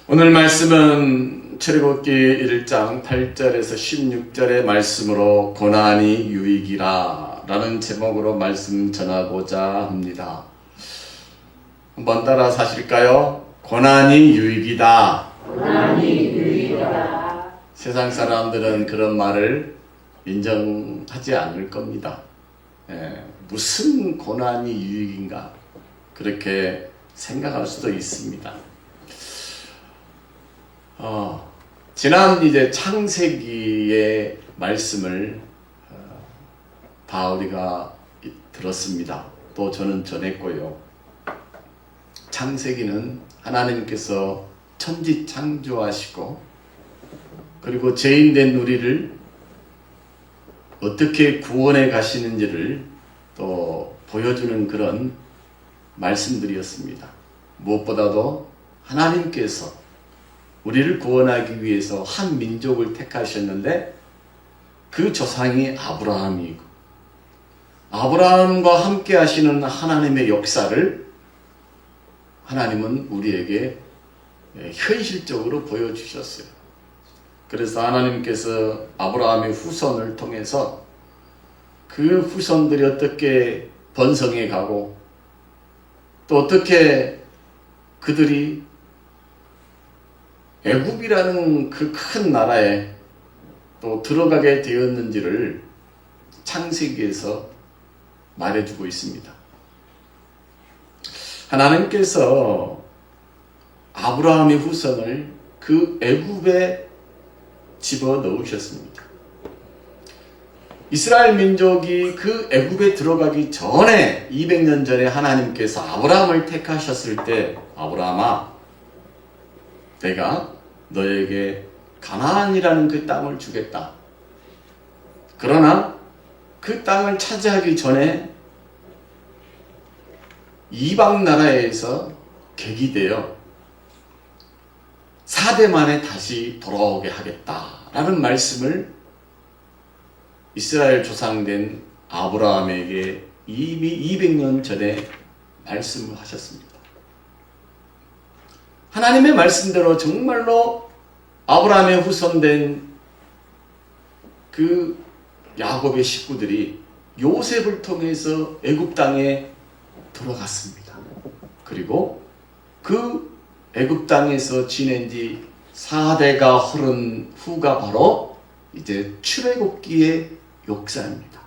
오늘 말씀은 출애굽기 1장 8절에서 16절의 말씀으로 고난이 유익이라 라는 제목으로 말씀 전하고자 합니다. 한번 따라 사실까요? 고난이 유익이다. 고난이 유익이다. 세상 사람들은 그런 말을 인정하지 않을 겁니다. 무슨 고난이 유익인가 그렇게 생각할 수도 있습니다. 지난 이제 창세기의 말씀을 다 우리가 들었습니다. 또 저는 전했고요. 창세기는 하나님께서 천지 창조하시고 그리고 죄인된 우리를 어떻게 구원해 가시는지를 또 보여주는 그런 말씀들이었습니다. 무엇보다도 하나님께서 우리를 구원하기 위해서 한 민족을 택하셨는데 그 조상이 아브라함이고 아브라함과 함께 하시는 하나님의 역사를 하나님은 우리에게 현실적으로 보여주셨어요. 그래서 하나님께서 아브라함의 후손을 통해서 그 후손들이 어떻게 번성해 가고 또 어떻게 그들이 애굽이라는 그 큰 나라에 또 들어가게 되었는지를 창세기에서 말해주고 있습니다. 하나님께서 아브라함의 후손을 그 애굽에 집어 넣으셨습니다. 이스라엘 민족이 그 애굽에 들어가기 전에 200년 전에 하나님께서 아브라함을 택하셨을 때 아브라함아 내가 너에게 가나안이라는 그 땅을 주겠다. 그러나 그 땅을 차지하기 전에 이방 나라에서 객이되어 4대 만에 다시 돌아오게 하겠다라는 말씀을 이스라엘 조상된 아브라함에게 이미 200년 전에 말씀을 하셨습니다. 하나님의 말씀대로 정말로 아브라함의 후손된 그 야곱의 식구들이 요셉을 통해서 애굽 땅에 들어갔습니다. 그리고 그 애굽 땅에서 지낸 지 4대가 흐른 후가 바로 이제 출애굽기의 역사입니다.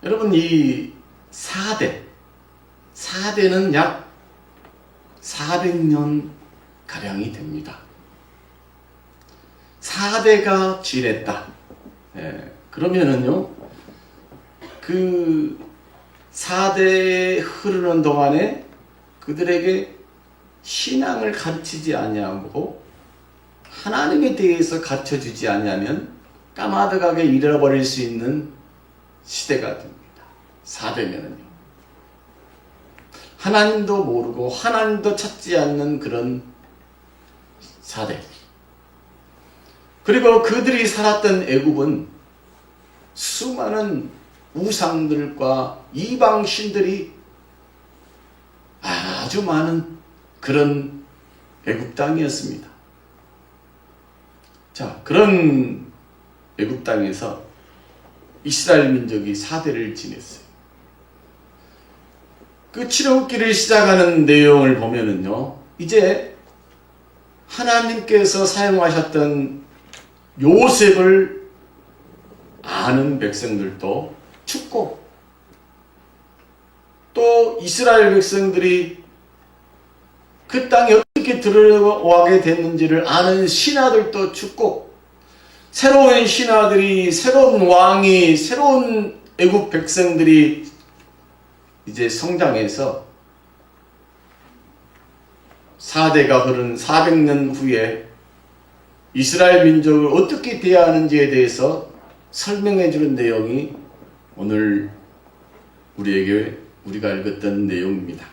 여러분 이 4대는 약 400년 가량이 됩니다. 4대가 지냈다. 그러면은요, 그 4대 흐르는 동안에 그들에게 신앙을 가르치지 아니하고 하나님에 대해서 가르쳐주지 않으면 까마득하게 잃어버릴 수 있는 시대가 됩니다. 4대면은요. 하나님도 모르고 하나님도 찾지 않는 그런 4대. 그리고 그들이 살았던 애굽은 수많은 우상들과 이방 신들이 아주 많은 그런 애굽 땅이었습니다. 자, 그런 애굽 땅에서 이스라엘 민족이 4대를 지냈어요. 그 출애굽기를 시작하는 내용을 보면은요, 이제 하나님께서 사용하셨던 요셉을 아는 백성들도 죽고 또 이스라엘 백성들이 그 땅에 어떻게 들어가게 됐는지를 아는 신하들도 죽고 새로운 신하들이 새로운 왕이 새로운 애굽 백성들이 이제 성장해서 4대가 흐른 400년 후에 이스라엘 민족을 어떻게 대하는지에 대해서 설명해 주는 내용이 오늘 우리가 읽었던 내용입니다.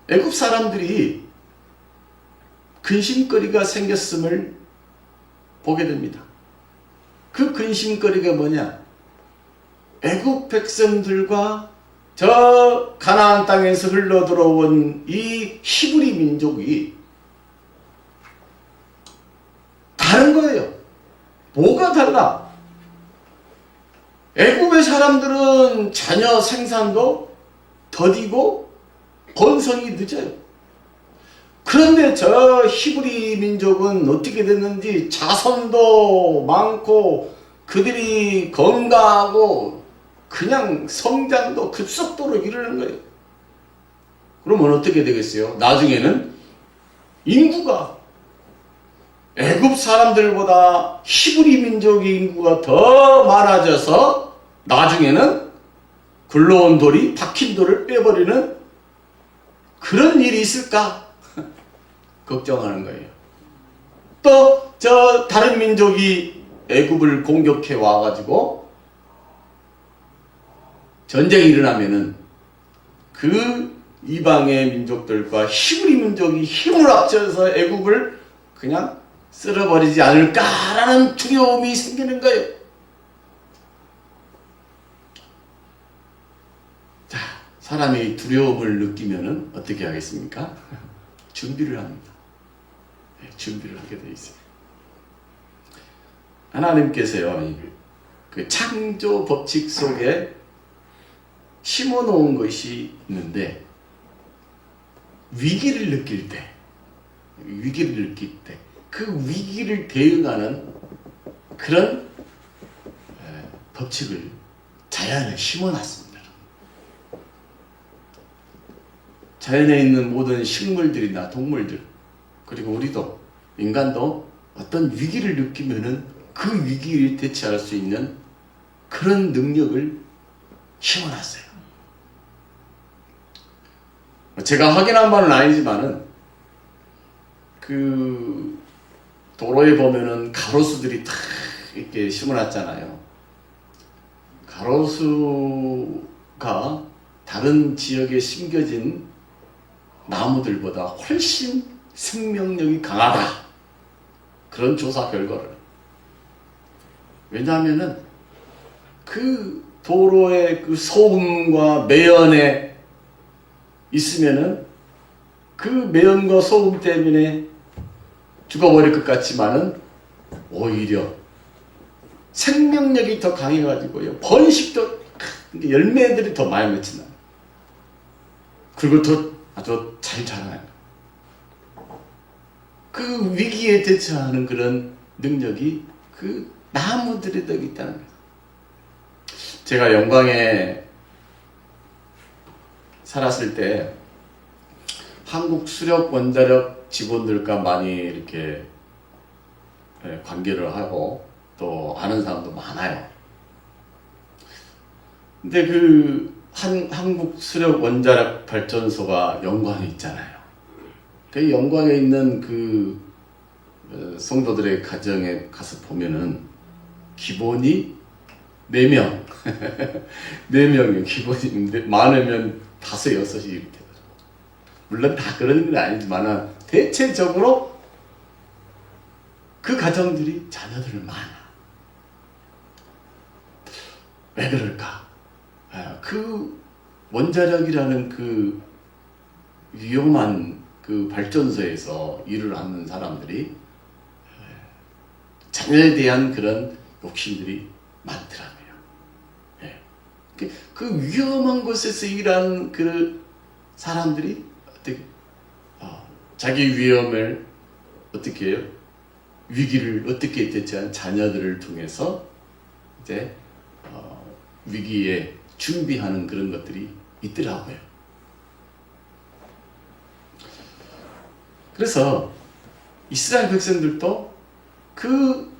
애굽 사람들이 근심거리가 생겼음을 보게 됩니다. 그 근심거리가 뭐냐? 애굽 백성들과 저 가나안 땅에서 흘러 들어온 이 히브리 민족이 다른 거예요. 뭐가 달라? 애굽의 사람들은 자녀 생산도 더디고 번성이 늦어요. 그런데 저 히브리 민족은 어떻게 됐는지 자손도 많고 그들이 건강하고 그냥 성장도 급속도로 이르는 거예요. 그러면 어떻게 되겠어요? 나중에는 인구가 애굽 사람들보다 히브리 민족의 인구가 더 많아져서 나중에는 굴러온 돌이 박힌 돌을 빼버리는 그런 일이 있을까? 걱정하는 거예요. 또 저 다른 민족이 애굽을 공격해 와가지고 전쟁이 일어나면은 그 이방의 민족들과 히브리 민족이 힘을 합쳐서 애굽을 그냥 쓸어버리지 않을까라는 두려움이 생기는 거예요. 자, 사람이 두려움을 느끼면은 어떻게 하겠습니까? 준비를 합니다. 네, 준비를 하게 돼 있어요. 하나님께서요, 그 창조 법칙 속에 심어놓은 것이 있는데 위기를 느낄 때, 그 위기를 대응하는 그런 법칙을 자연에 심어놨습니다. 자연에 있는 모든 식물들이나 동물들, 그리고 우리도, 인간도 어떤 위기를 느끼면은 그 위기를 대처할 수 있는 그런 능력을 심어놨어요. 제가 확인한 바는 아니지만은 그 도로에 보면은 가로수들이 탁 이렇게 심어놨잖아요. 가로수가 다른 지역에 심겨진 나무들보다 훨씬 생명력이 강하다. 그런 조사 결과를. 왜냐하면은 그 도로의 그 소음과 매연에 있으면은 그 매연과 소음 때문에 죽어버릴 것 같지만은 오히려 생명력이 더 강해가지고요. 번식도 열매들이 더 많이 맺힌다. 그리고 더 아주 잘 자라나요. 그 위기에 대처하는 그런 능력이 그 나무들이 더 있다는 거예요. 제가 영광에 살았을 때 한국 수력 원자력 직원들과 많이 이렇게 관계를 하고 또 아는 사람도 많아요. 근데 그 한국 수력 원자력 발전소가 영광에 있잖아요. 그 영광에 있는 그 성도들의 가정에 가서 보면은 기본이 4명. 4명이요. 기본이 많으면 5, 6이 이렇게 되더라고요. 물론 다 그런 건 아니지만 대체적으로 그 가정들이 자녀들 많아. 왜 그럴까? 그 원자력이라는 그 위험한 그 발전소에서 일을 하는 사람들이 자녀에 대한 그런 욕심들이 많더라고요. 그 위험한 곳에서 일하는 그 사람들이 어떻게 자기 위험을 어떻게 해요? 위기를 어떻게 대처한 자녀들을 통해서 이제 위기에 준비하는 그런 것들이 있더라고요. 그래서 이스라엘 백성들도 그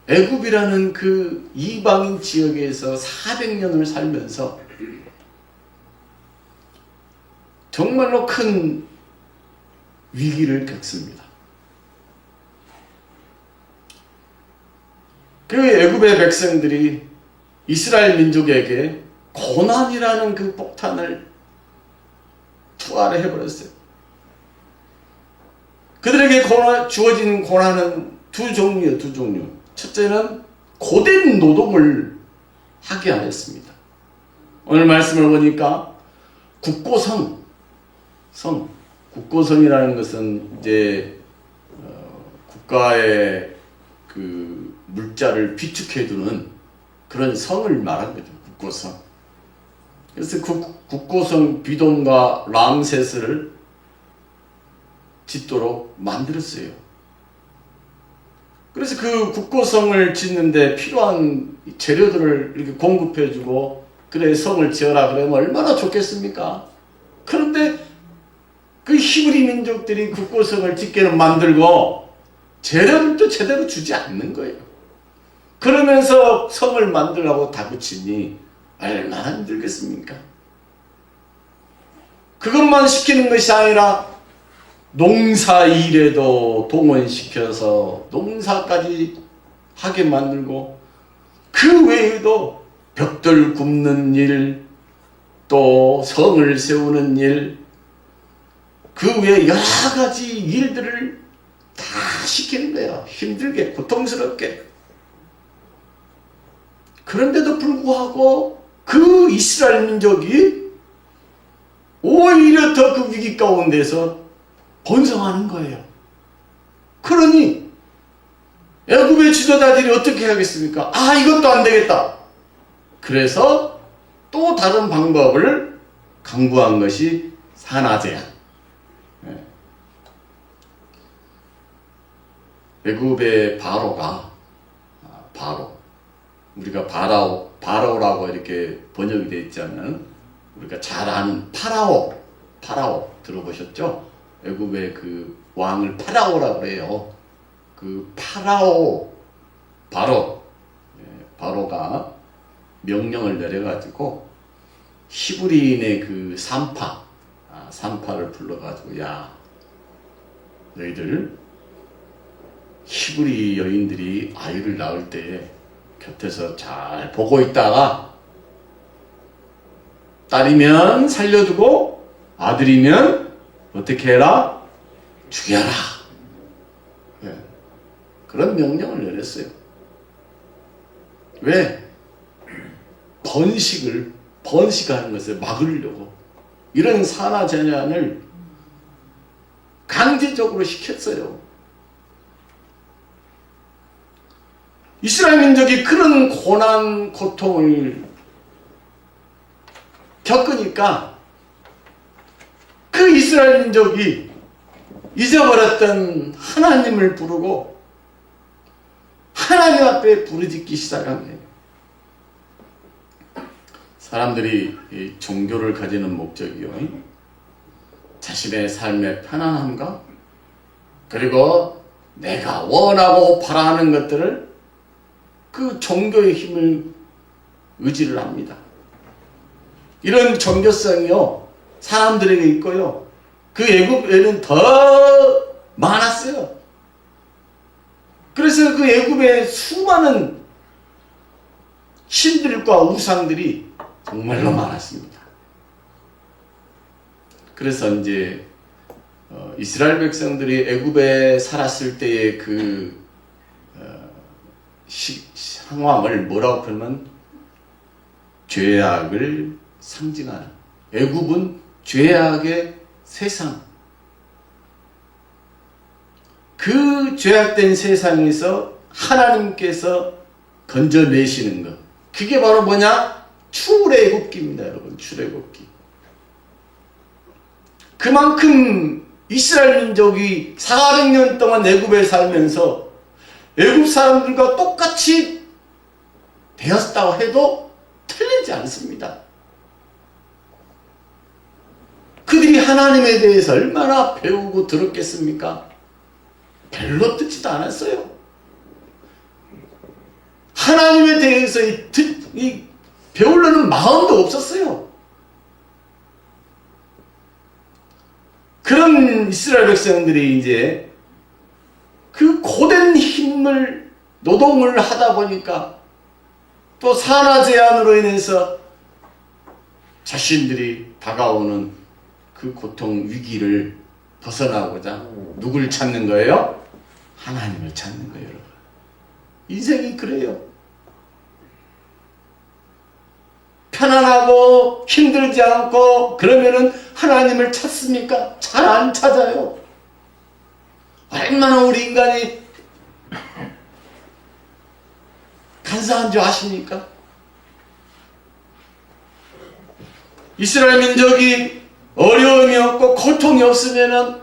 애굽이라는 그 이방인 지역에서 400년을 살면서 정말로 큰 위기를 겪습니다. 그 애굽의 백성들이 이스라엘 민족에게 고난이라는 그 폭탄을 투하를 해버렸어요. 그들에게 주어진 고난은 두 종류. 첫째는 고된 노동을 하게 하였습니다. 오늘 말씀을 보니까 국고성, 국고성이라는 것은 이제 국가의 그 물자를 비축해두는 그런 성을 말하는 거죠. 국고성. 그래서 그 국고성 비돔과 람세스를 짓도록 만들었어요. 그래서 그 국고성을 짓는데 필요한 재료들을 이렇게 공급해주고 그래 성을 지어라 그러면 얼마나 좋겠습니까? 그런데 그 히브리 민족들이 국고성을 짓게는 만들고 재료를 또 제대로 주지 않는 거예요. 그러면서 성을 만들라고 다그치니 얼마나 힘들겠습니까? 그것만 시키는 것이 아니라 농사 일에도 동원시켜서 농사까지 하게 만들고 그 외에도 벽돌 굽는 일, 또 성을 세우는 일, 그 외에 여러 가지 일들을 다 시키는 거예요. 힘들게, 고통스럽게. 그런데도 불구하고 그 이스라엘 민족이 오히려 더 그 위기 가운데서 번성하는 거예요. 그러니 애굽의 지도자들이 어떻게 하겠습니까? 아, 이것도 안 되겠다. 그래서 또 다른 방법을 강구한 것이 산하제한. 애굽의 바로가 우리가 바로라고 이렇게 번역이 되어 있자면 우리가 잘 아는 파라오 들어보셨죠? 애굽의 그 왕을 파라오라고 그래요. 그 바로가 명령을 내려가지고 히브리인의 그 산파를 불러가지고 야, 너희들 히브리 여인들이 아이를 낳을 때 곁에서 잘 보고 있다가 딸이면 살려두고 아들이면 어떻게 해라? 죽여라. 네. 그런 명령을 내렸어요. 왜? 번식하는 것을 막으려고 이런 산하제한을 강제적으로 시켰어요. 이스라엘 민족이 그런 고난, 고통을 겪으니까 그 이스라엘 민족이 잊어버렸던 하나님을 부르고 하나님 앞에 부르짖기 시작한 거예요. 사람들이 이 종교를 가지는 목적이요, 자신의 삶의 편안함과 그리고 내가 원하고 바라는 것들을 그 종교의 힘을 의지를 합니다. 이런 종교성이요 사람들에게 있고요 그 애굽에는 더 많았어요. 그래서 그 애굽의 수많은 신들과 우상들이 정말로 많았습니다. 그래서 이제 이스라엘 백성들이 애굽에 살았을 때의 그 상황을 뭐라고 표현하면 죄악을 상징하는, 애굽은 죄악의 세상, 그 죄악된 세상에서 하나님께서 건져내시는 것, 그게 바로 뭐냐? 출애굽기입니다. 여러분, 출애굽기. 그만큼 이스라엘 민족이 400년 동안 애굽에 살면서 애굽 사람들과 똑같이 되었다고 해도 틀리지 않습니다. 그들이 하나님에 대해서 얼마나 배우고 들었겠습니까? 별로 듣지도 않았어요. 하나님에 대해서 배우려는 마음도 없었어요. 그런 이스라엘 백성들이 이제 그 고된 힘을 노동을 하다 보니까 또 산하 제한으로 인해서 자신들이 다가오는 그 고통 위기를 벗어나고자 누굴 찾는 거예요? 하나님을 찾는 거예요. 여러분. 인생이 그래요. 편안하고 힘들지 않고 그러면은 하나님을 찾습니까? 잘 안 찾아요. 얼마나 우리 인간이 간사한 줄 아십니까? 이스라엘 민족이 어려움이 없고 고통이 없으면은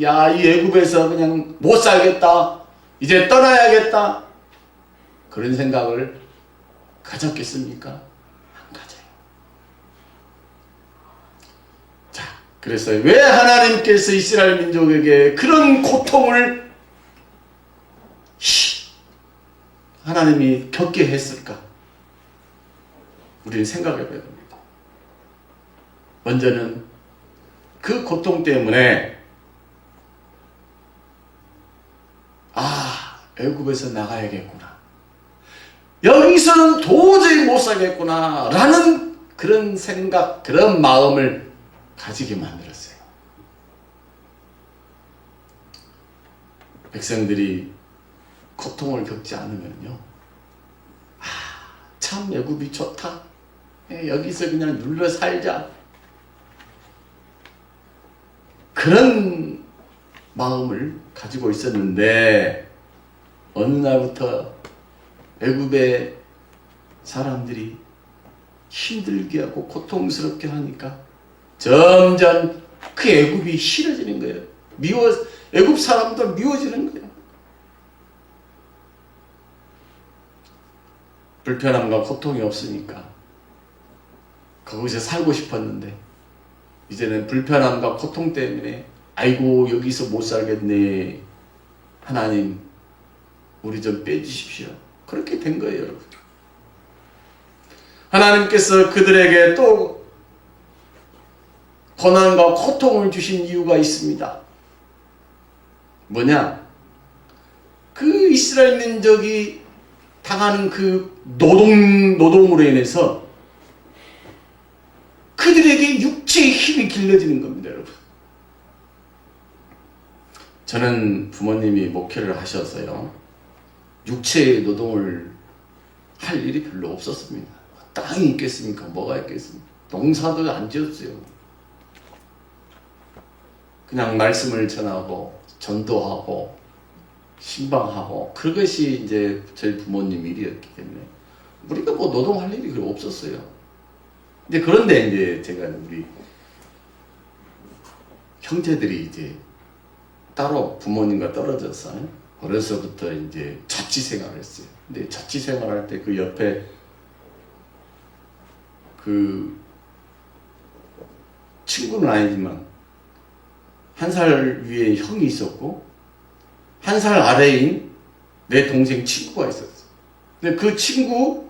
야, 이 애굽에서 그냥 못 살겠다. 이제 떠나야겠다. 그런 생각을 가졌겠습니까? 안 가져요. 자, 그래서 왜 하나님께서 이스라엘 민족에게 그런 고통을 하나님이 겪게 했을까? 우리는 생각해 봐야 됩니다. 먼저는 그 고통 때문에 애굽에서 나가야겠구나. 여기서는 도저히 못 살겠구나. 라는 그런 생각, 그런 마음을 가지게 만들었어요. 백성들이 고통을 겪지 않으면요. 참 애굽이 좋다. 여기서 그냥 눌러 살자. 그런 마음을 가지고 있었는데 어느 날부터 애굽의 사람들이 힘들게 하고 고통스럽게 하니까 점점 그 애굽이 싫어지는 거예요. 애굽 사람도 미워지는 거예요. 불편함과 고통이 없으니까 거기서 살고 싶었는데 이제는 불편함과 고통 때문에 아이고 여기서 못 살겠네. 하나님 우리 좀 빼주십시오. 그렇게 된 거예요, 여러분. 하나님께서 그들에게 또 고난과 고통을 주신 이유가 있습니다. 뭐냐? 그 이스라엘 민족이 당하는 그 노동으로 인해서 그들에게 육체의 힘이 길러지는 겁니다, 여러분. 저는 부모님이 목회를 하셔서요. 육체의 노동을 할 일이 별로 없었습니다. 땅이 있겠습니까? 뭐가 있겠습니까? 농사도 안 지었어요. 그냥 말씀을 전하고 전도하고 신방하고 그것이 이제 저희 부모님 일이었기 때문에 우리가 뭐 노동할 일이 별로 없었어요. 이제 그런데 이제 제가 우리 형제들이 이제 따로 부모님과 떨어져서 어려서부터 이제 자취 생활을 했어요. 근데 자취 생활할 때 그 옆에 그 친구는 아니지만 한 살 위에 형이 있었고 한 살 아래인 내 동생 친구가 있었어. 근데 그 친구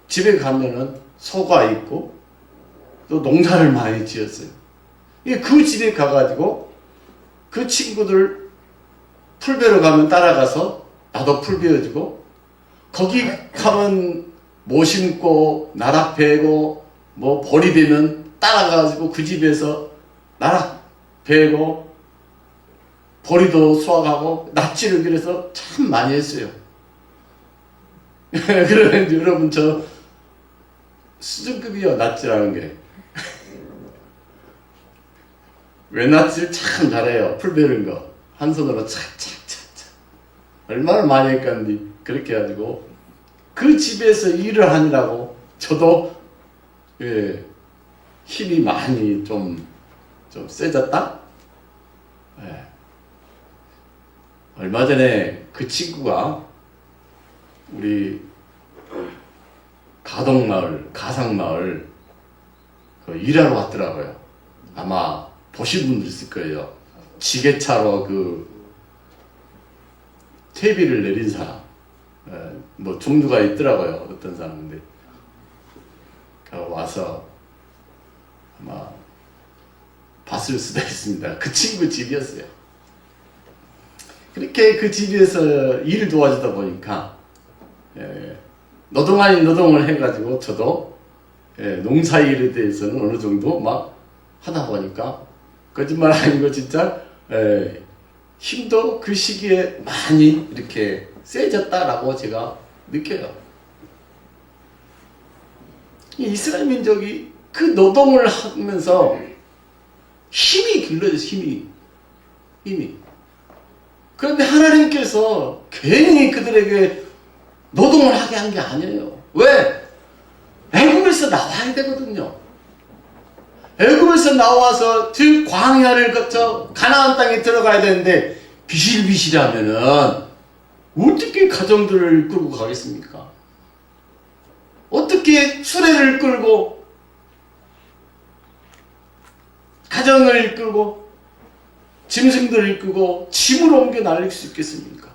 집에 가면은 소가 있고 또 농사를 많이 지었어요. 그 집에 가가지고 그 친구들 풀 베러 가면 따라가서 나도 풀 베어주고 거기 가면 모 심고 나락 베고 뭐 벌이 되면 따라가가지고 그 집에서 나락 베고 보리도 수확하고 납치를 그래서 참 많이 했어요. 그러면 여러분 저 수준급이요, 납치라는 게. 외납치를 참 잘해요. 풀 베는 거. 한 손으로 착착착착. 얼마나 많이 했겠니. 그렇게 해가지고 그 집에서 일을 하느라고 저도 힘이 많이 좀 세졌다? 예. 얼마 전에 그 친구가 우리 가상마을 일하러 왔더라고요. 아마 보신 분들 있을 거예요. 지게차로 그 퇴비를 내린 사람, 뭐 종류가 있더라고요. 어떤 사람인데 와서 아마 봤을 수도 있습니다. 그 친구 집이었어요. 그렇게 그 집에서 일을 도와주다 보니까 노동 아닌 노동을 해가지고 저도 농사일에 대해서는 어느 정도 막 하다 보니까 거짓말 아니고 진짜 힘도 그 시기에 많이 이렇게 세졌다라고 제가 느껴요. 이 이스라엘 민족이 그 노동을 하면서 힘이 길러져서 힘이. 그런데 하나님께서 괜히 그들에게 노동을 하게 한 게 아니에요. 왜? 애굽에서 나와야 되거든요. 애굽에서 나와서 그 광야를 거쳐 가나안 땅에 들어가야 되는데 비실비실하면은 어떻게 가정들을 끌고 가겠습니까? 어떻게 수레를 끌고 가정을 끌고 짐승들을 끌고 짐을 옮겨 날릴 수 있겠습니까?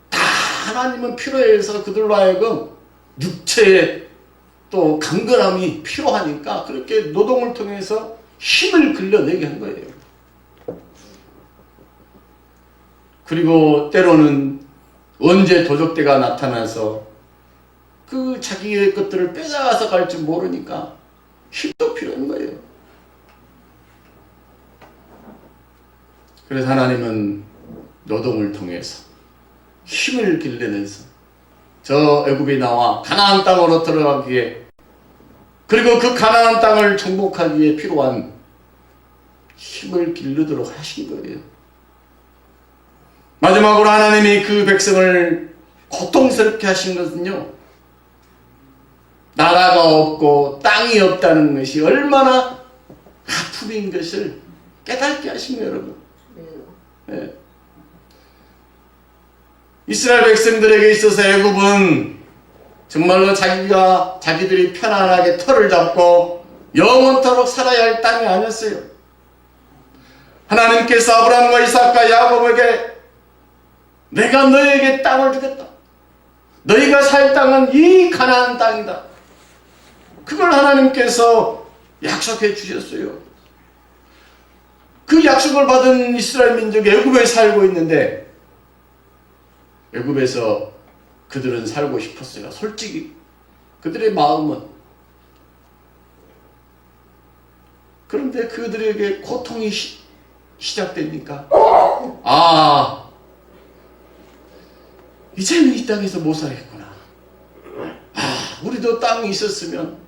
다 하나님은 필요해서 그들로 하여금 육체의 또 강건함이 필요하니까 그렇게 노동을 통해서 힘을 길러내게 한 거예요. 그리고 때로는 언제 도적대가 나타나서 그 자기의 것들을 빼앗아 갈 줄 모르니까 힘도 필요한 거예요. 그래서 하나님은 노동을 통해서 힘을 길러내서 저 애굽에 나와 가나안 땅으로 들어가기에 그리고 그 가나안 땅을 정복하기에 필요한 힘을 기르도록 하신 거예요. 마지막으로 하나님이 그 백성을 고통스럽게 하신 것은요, 나라가 없고 땅이 없다는 것이 얼마나 아픔인 것을 깨닫게 하신 거예요, 여러분. 네. 이스라엘 백성들에게 있어서 애굽은 정말로 자기들이 편안하게 터를 잡고 영원토록 살아야 할 땅이 아니었어요. 하나님께서 아브라함과 이삭과 야곱에게 내가 너에게 땅을 주겠다. 너희가 살 땅은 이 가나안 땅이다. 그걸 하나님께서 약속해 주셨어요. 그 약속을 받은 이스라엘 민족이 애굽에 살고 있는데 애굽에서 그들은 살고 싶었어요. 솔직히 그들의 마음은. 그런데 그들에게 고통이 시작되니까 이제는 이 땅에서 못 살겠구나. 우리도 땅이 있었으면,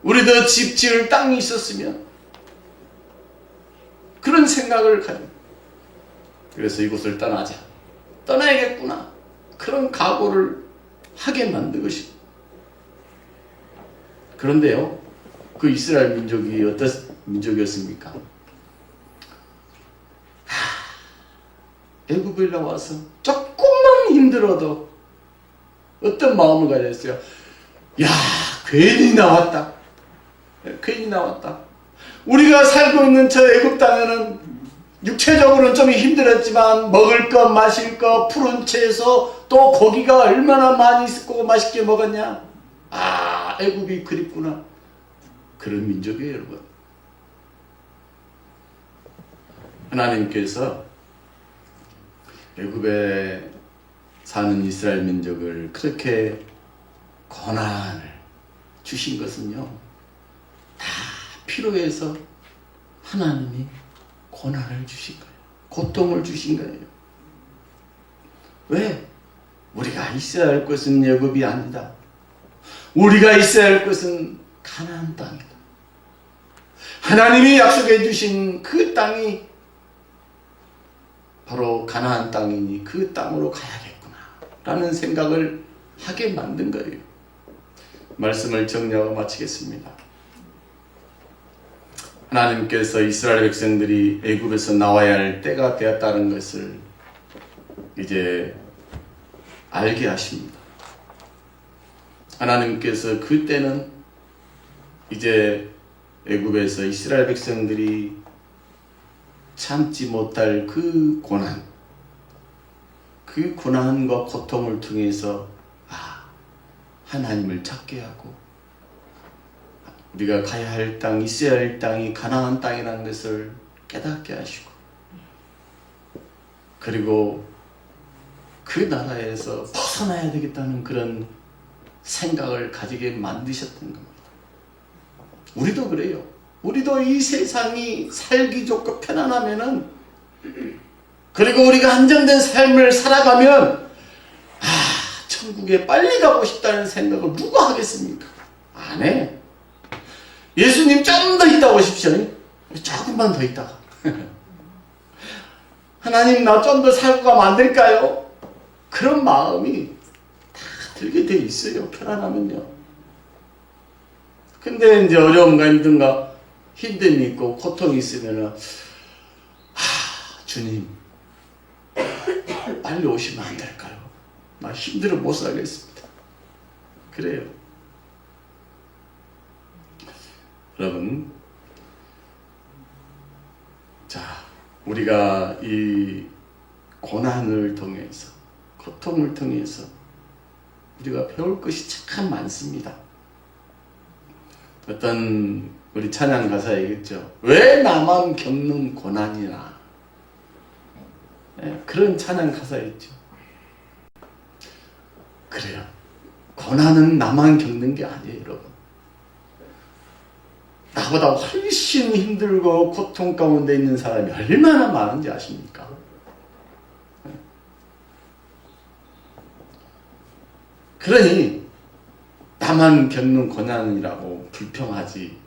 우리도 집 지을 땅이 있었으면, 그런 생각을 가지고 그래서 이곳을 떠나야겠구나. 그런 각오를 하게 만든 것입니다. 그런데요, 그 이스라엘 민족이 어떤 민족이었습니까? 애굽에 나와서 조금만 힘들어도 어떤 마음을 가졌어요? 야, 괜히 나왔다. 괜히 나왔다. 우리가 살고 있는 저 애굽 땅에는 육체적으로는 좀 힘들었지만 먹을 것, 마실 것, 푸른 채소, 또 고기가 얼마나 많이 있고 맛있게 먹었냐. 애굽이 그립구나. 그런 민족이에요, 여러분. 하나님께서 애굽에 사는 이스라엘 민족을 그렇게 고난을 주신 것은요, 다 필요해서 하나님이 고난을 주신 거예요. 고통을 주신 거예요. 왜? 우리가 있어야 할 것은 애굽이 아니다. 우리가 있어야 할 것은 가나안 땅이다. 하나님이 약속해 주신 그 땅이 바로 가나안 땅이니 그 땅으로 가야겠구나 라는 생각을 하게 만든 거예요. 말씀을 정리하고 마치겠습니다. 하나님께서 이스라엘 백성들이 애굽에서 나와야 할 때가 되었다는 것을 이제 알게 하십니다. 하나님께서 그때는 이제 애굽에서 이스라엘 백성들이 참지 못할 그 고난, 그 고난과 고통을 통해서 하나님을 찾게 하고 우리가 가야 할 땅, 있어야 할 땅이 가나안 땅이라는 것을 깨닫게 하시고 그리고 그 나라에서 벗어나야 되겠다는 그런 생각을 가지게 만드셨던 겁니다. 우리도 그래요. 우리도 이 세상이 살기 좋고 편안하면은, 그리고 우리가 안정된 삶을 살아가면 천국에 빨리 가고 싶다는 생각을 누가 하겠습니까? 안 해. 예수님 좀 더 있다 오십시오. 조금만 더 있다가. 하나님 나 좀 더 살고 가면 안 될까요? 그런 마음이 다 들게 돼 있어요. 편안하면요. 근데 이제 어려움과 힘듦이 있고 고통이 있으면은 주님 빨리 오시면 안 될까요? 나 힘들어 못 살겠습니다. 그래요. 여러분, 자, 우리가 이 고난을 통해서, 고통을 통해서 우리가 배울 것이 참 많습니다. 어떤 우리 찬양 가사에 있겠죠. 왜 나만 겪는 고난이나. 네, 그런 찬양 가사에 있죠. 그래요. 고난은 나만 겪는 게 아니에요, 여러분. 나보다 훨씬 힘들고 고통 가운데 있는 사람이 얼마나 많은지 아십니까? 그러니 나만 겪는 고난이라고 불평하지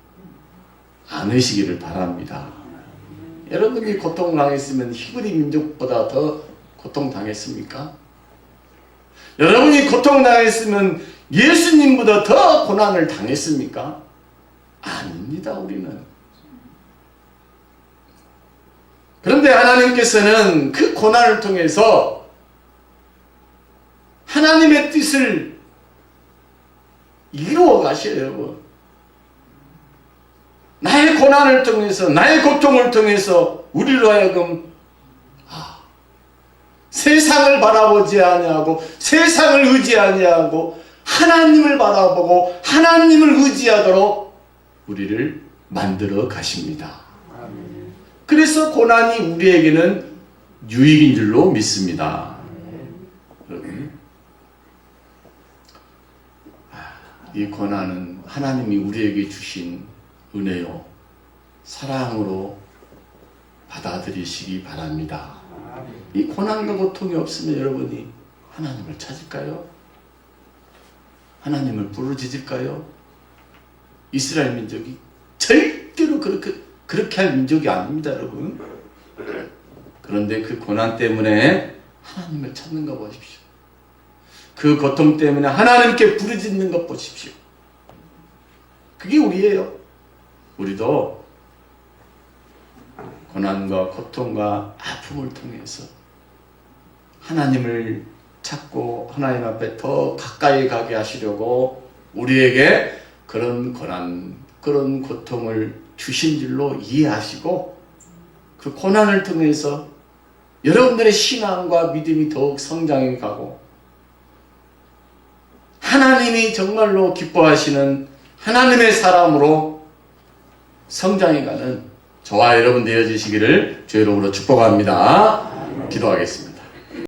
않으시기를 바랍니다. 여러분이 고통당했으면 히브리 민족보다 더 고통당했습니까? 여러분이 고통당했으면 예수님보다 더 고난을 당했습니까? 아닙니다, 우리는. 그런데 하나님께서는 그 고난을 통해서 하나님의 뜻을 이루어 가셔요, 여러분. 나의 고난을 통해서, 나의 고통을 통해서 우리로 하여금 세상을 바라보지 아니하고 세상을 의지 아니하고 하나님을 바라보고 하나님을 의지하도록 우리를 만들어 가십니다. 그래서 고난이 우리에게는 유익인 줄로 믿습니다. 여러분, 이 고난은 하나님이 우리에게 주신 은혜요, 사랑으로 받아들이시기 바랍니다. 이 고난과 고통이 없으면 여러분이 하나님을 찾을까요? 하나님을 부르짖을까요? 이스라엘 민족이 절대로 그렇게 할 민족이 아닙니다, 여러분. 그런데 그 고난 때문에 하나님을 찾는 거 보십시오. 그 고통 때문에 하나님께 부르짖는 것 보십시오. 그게 우리예요. 우리도 고난과 고통과 아픔을 통해서 하나님을 찾고 하나님 앞에 더 가까이 가게 하시려고 우리에게 그런 고난, 그런 고통을 주신 줄로 이해하시고 그 고난을 통해서 여러분들의 신앙과 믿음이 더욱 성장해 가고 하나님이 정말로 기뻐하시는 하나님의 사람으로 성장해가는 저와 여러분 되어지시기를 주의 이름으로 축복합니다. 기도하겠습니다.